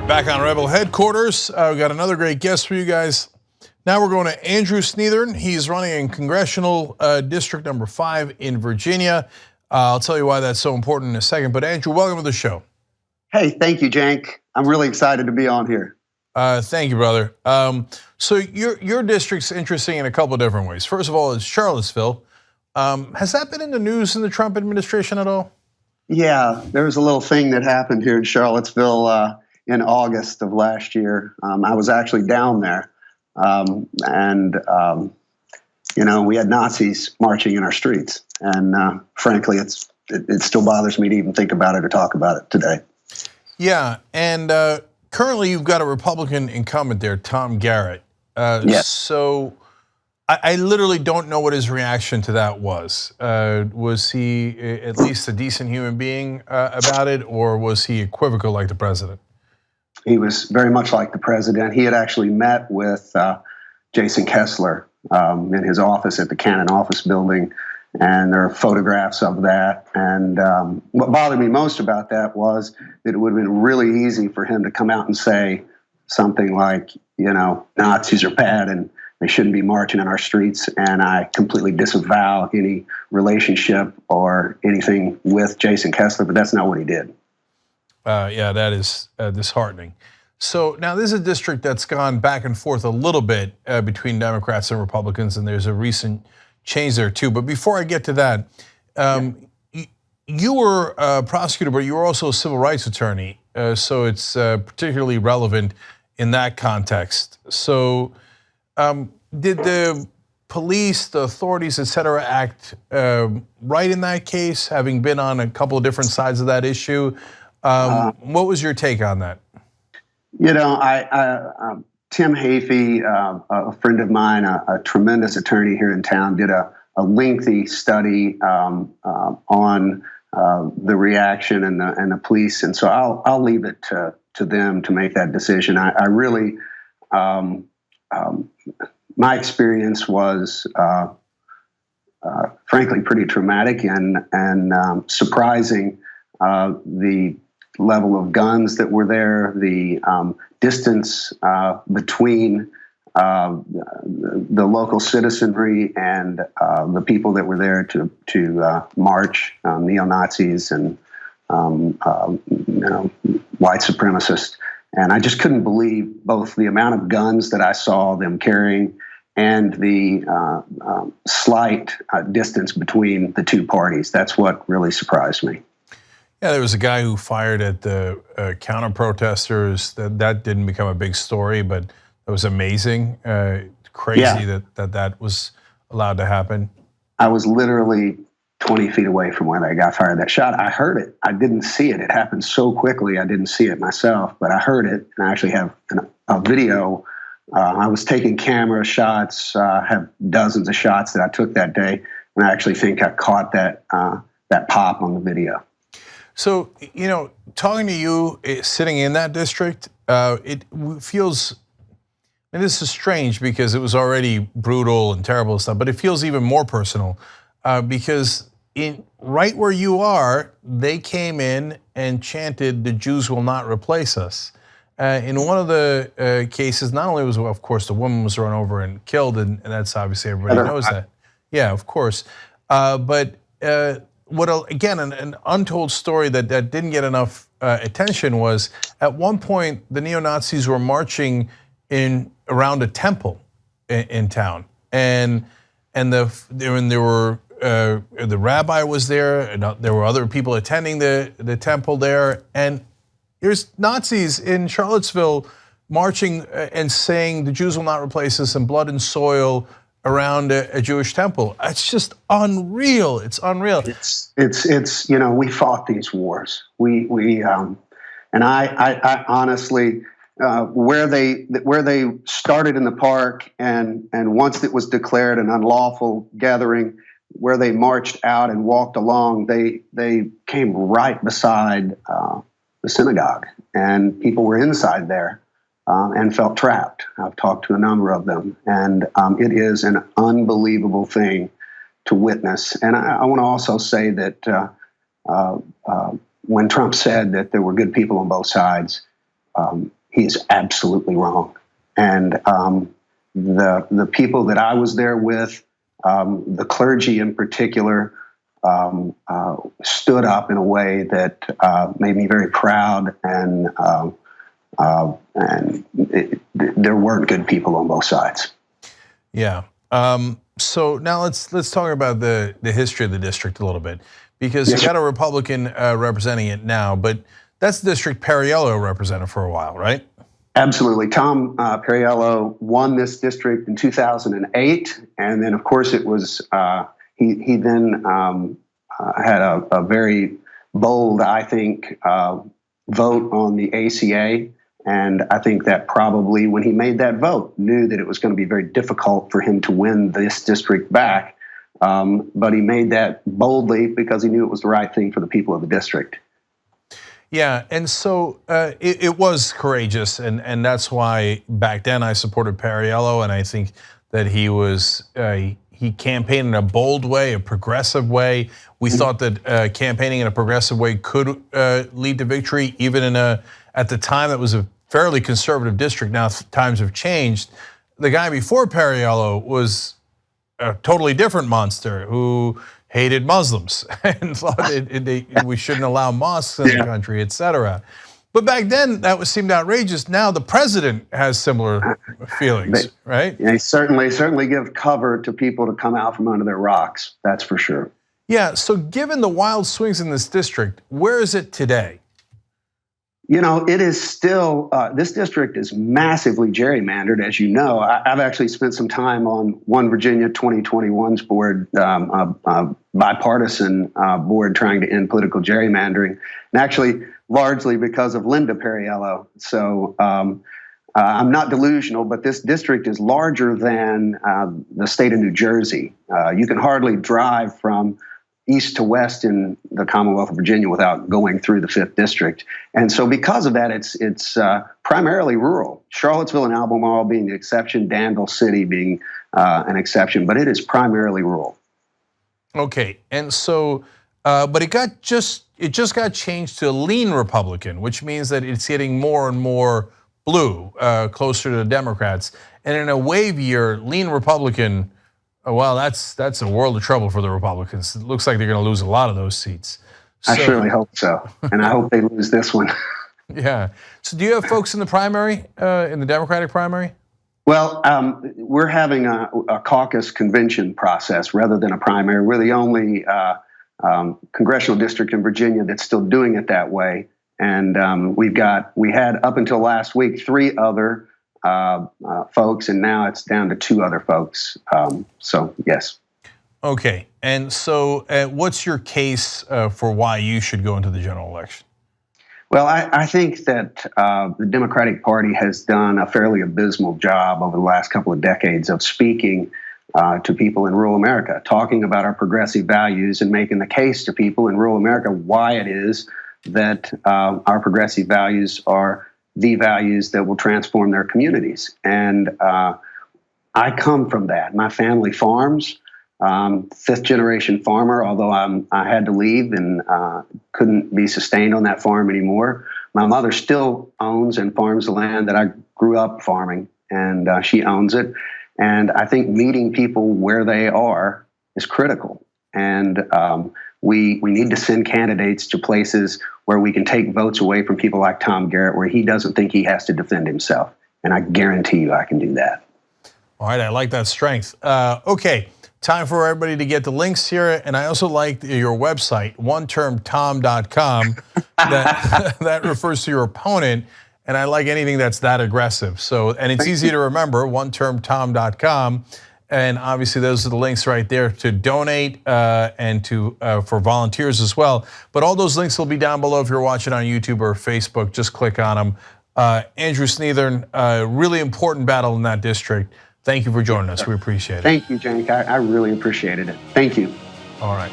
Back on Rebel headquarters, we've got another great guest for you guys. Now we're going to Andrew Sneathern. He's running in congressional district number 5 in Virginia. I'll tell you why that's so important in a second. But Andrew, welcome to the show. Hey, thank you, Jank. I'm really excited to be on here. Thank you, brother. So your district's interesting in a couple of different ways. First of all, it's Charlottesville. Has that been in the news in the Trump administration at all? Yeah, there was a little thing that happened here in Charlottesville in August of last year. I was actually down there, and we had Nazis marching in our streets. And frankly, it still bothers me to even think about it or talk about it today. Yeah, and currently you've got a Republican incumbent there, Tom Garrett. Yes. So I literally don't know what his reaction to that was. Was he at least a decent human being about it, or was he equivocal like the president? He was very much like the president. He had actually met with Jason Kessler in his office at the Cannon office building, and there are photographs of that. And what bothered me most about that was that it would have been really easy for him to come out and say something like, Nazis are bad and they shouldn't be marching in our streets, and I completely disavow any relationship or anything with Jason Kessler, but that's not what he did. Yeah, that is disheartening. So now this is a district that's gone back and forth a little bit between Democrats and Republicans, and there's a recent change there too. But before I get to that, you were a prosecutor, but you were also a civil rights attorney. So it's particularly relevant in that context. So did the police, the authorities, et cetera, act right in that case, having been on a couple of different sides of that issue? What was your take on that? Tim Hafey, a friend of mine, a tremendous attorney here in town, did a lengthy study on the reaction and the police, and so I'll leave it to them to make that decision. I really, my experience was frankly pretty traumatic and surprising. The level of guns that were there, the distance between the local citizenry and the people that were there to march, neo-Nazis and white supremacists. And I just couldn't believe both the amount of guns that I saw them carrying and the slight distance between the two parties. That's what really surprised me. Yeah, there was a guy who fired at the counter protesters. That didn't become a big story, but it was amazing. Crazy that was allowed to happen. I was literally 20 feet away from where that guy fired that shot. I heard it. I didn't see it. It happened so quickly. I didn't see it myself, but I heard it, and I actually have a video. I was taking camera shots. I have dozens of shots that I took that day, and I actually think I caught that pop on the video. So, talking to you, sitting in that district, it feels, and this is strange because it was already brutal and terrible and stuff, but it feels even more personal because right where you are, they came in and chanted, "The Jews will not replace us." In one of the cases, not only was, of course, the woman was run over and killed, and that's obviously everybody knows that. Yeah, of course. But again, an untold story that didn't get enough attention was at one point the neo-Nazis were marching around a temple in town, and there were the rabbi was there, and there were other people attending the temple there, and there's Nazis in Charlottesville marching and saying the Jews will not replace us, and blood and soil around a Jewish temple. It's just unreal. It's unreal. It's we fought these wars. And I honestly, where they started in the park, and once it was declared an unlawful gathering, where they marched out and walked along, they came right beside the synagogue, and people were inside there and felt trapped. I've talked to a number of them, and it is an unbelievable thing to witness. And I want to also say that when Trump said that there were good people on both sides, he is absolutely wrong. And the people that I was there with, the clergy in particular, stood up in a way that made me very proud, and there weren't good people on both sides. Yeah. So now let's talk about the history of the district a little bit, because you got a Republican representing it now, but that's the district Perriello represented for a while, right? Absolutely. Tom Perriello won this district in 2008, and then of course it was he then had a very bold, I think, vote on the ACA. And I think that probably when he made that vote, knew that it was going to be very difficult for him to win this district back. But he made that boldly because he knew it was the right thing for the people of the district. Yeah, and so it was courageous, and that's why back then I supported Perriello, and I think that he was he campaigned in a bold way, a progressive way. We thought that campaigning in a progressive way could lead to victory, even at the time it was a fairly conservative district. Now times have changed. The guy before Perriello was a totally different monster who hated Muslims and thought we shouldn't allow mosques in the country, etc. But back then that seemed outrageous. Now the president has similar feelings, right? They certainly give cover to people to come out from under their rocks. That's for sure. Yeah. So given the wild swings in this district, where is it today? You know, it is still, this district is massively gerrymandered, as you know. I've actually spent some time on One Virginia 2021's board, a bipartisan board trying to end political gerrymandering, and actually largely because of Linda Perriello. So I'm not delusional, but this district is larger than the state of New Jersey. You can hardly drive from east to west in the Commonwealth of Virginia without going through the 5th District. And so because of that, it's primarily rural. Charlottesville and Albemarle being the exception, Danville City being an exception, but it is primarily rural. Okay, and so, but it just got changed to a lean Republican, which means that it's getting more and more blue, closer to the Democrats. And in a wave year, lean Republican, well, that's a world of trouble for the Republicans. It looks like they're going to lose a lot of those seats. I surely hope so, and I hope they lose this one. Yeah. So do you have folks in the primary, in the Democratic primary? Well, we're having a caucus convention process rather than a primary. We're the only congressional district in Virginia that's still doing it that way. And we had up until last week 3 other folks, and now it's down to 2 other folks. So yes. Okay, and so what's your case for why you should go into the general election? Well, I think that the Democratic Party has done a fairly abysmal job over the last couple of decades of speaking to people in rural America, talking about our progressive values and making the case to people in rural America why it is that our progressive values are the values that will transform their communities. And I come from that. My family farms, 5th generation farmer, although I had to leave and couldn't be sustained on that farm anymore. My mother still owns and farms the land that I grew up farming, and she owns it. And I think meeting people where they are is critical. And we need to send candidates to places where we can take votes away from people like Tom Garrett, where he doesn't think he has to defend himself. And I guarantee you I can do that. All right, I like that strength. Okay, time for everybody to get the links here. And I also like your website, onetermtom.com, that refers to your opponent. And I like anything that's that aggressive. So, and it's easy to remember, onetermtom.com. And obviously those are the links right there to donate and for volunteers as well. But all those links will be down below if you're watching on YouTube or Facebook. Just click on them. Andrew Sneathern, really important battle in that district. Thank you for joining us. We appreciate it. Thank you, Cenk. I really appreciated it. Thank you. All right.